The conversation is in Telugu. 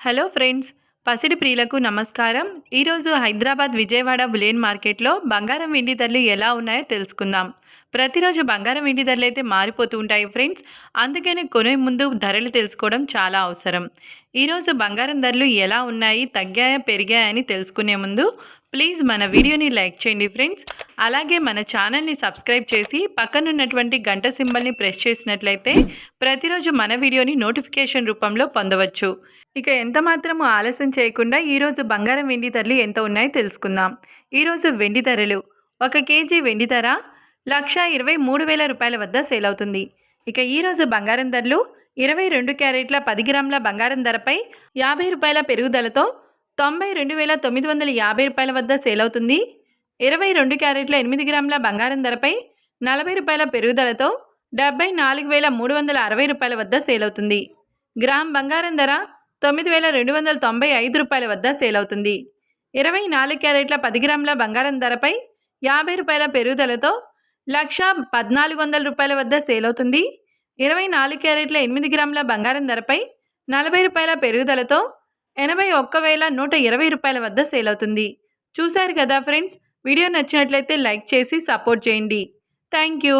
హలో ఫ్రెండ్స్, పసిడి ప్రియులకు నమస్కారం. ఈరోజు హైదరాబాద్ విజయవాడ బులియన్ మార్కెట్లో బంగారం వెండి ధరలు ఎలా ఉన్నాయో తెలుసుకుందాం. ప్రతిరోజు బంగారం వెండి ధరలు అయితే మారిపోతూ ఉంటాయి ఫ్రెండ్స్. అందుకని కొనే ముందు ధరలు తెలుసుకోవడం చాలా అవసరం. ఈరోజు బంగారం ధరలు ఎలా ఉన్నాయి, తగ్గాయా పెరిగాయా అని తెలుసుకునే ముందు ప్లీజ్ మన వీడియోని లైక్ చేయండి ఫ్రెండ్స్. అలాగే మన ఛానల్ని సబ్స్క్రైబ్ చేసి పక్కనున్నటువంటి గంట సింబల్ని ప్రెస్ చేసినట్లయితే ప్రతిరోజు మన వీడియోని నోటిఫికేషన్ రూపంలో పొందవచ్చు. ఇక ఎంత మాత్రము ఆలస్యం చేయకుండా ఈరోజు బంగారం వెండి ధరలు ఎంత ఉన్నాయో తెలుసుకుందాం. ఈరోజు వెండి ధరలు, 1 కేజీ వెండి ధర 1,23,000 రూపాయల వద్ద సేల్ అవుతుంది. ఇక ఈరోజు బంగారం ధరలు 22 క్యారెట్ల 10 గ్రాముల బంగారం ధరపై 50 రూపాయల పెరుగుదలతో 92,950 రూపాయల వద్ద సేల్ అవుతుంది. 22 క్యారెట్ల 8 గ్రాముల బంగారం ధరపై 40 రూపాయల పెరుగుదలతో 74,360 రూపాయల వద్ద సేల్ అవుతుంది. గ్రామ్ బంగారం ధర 9,295 రూపాయల వద్ద సేల్ అవుతుంది. 24 క్యారెట్ల 10 గ్రాముల బంగారం ధరపై 50 రూపాయల పెరుగుదలతో 1,1400 రూపాయల వద్ద సేల్ అవుతుంది. 24 క్యారెట్ల 8 గ్రాముల బంగారం ధరపై 40 రూపాయల పెరుగుదలతో 81,120 రూపాయల వద్ద సేల్ అవుతుంది. చూశారు కదా ఫ్రెండ్స్, వీడియో నచ్చినట్లయితే లైక్ చేసి సపోర్ట్ చేయండి. Thank you.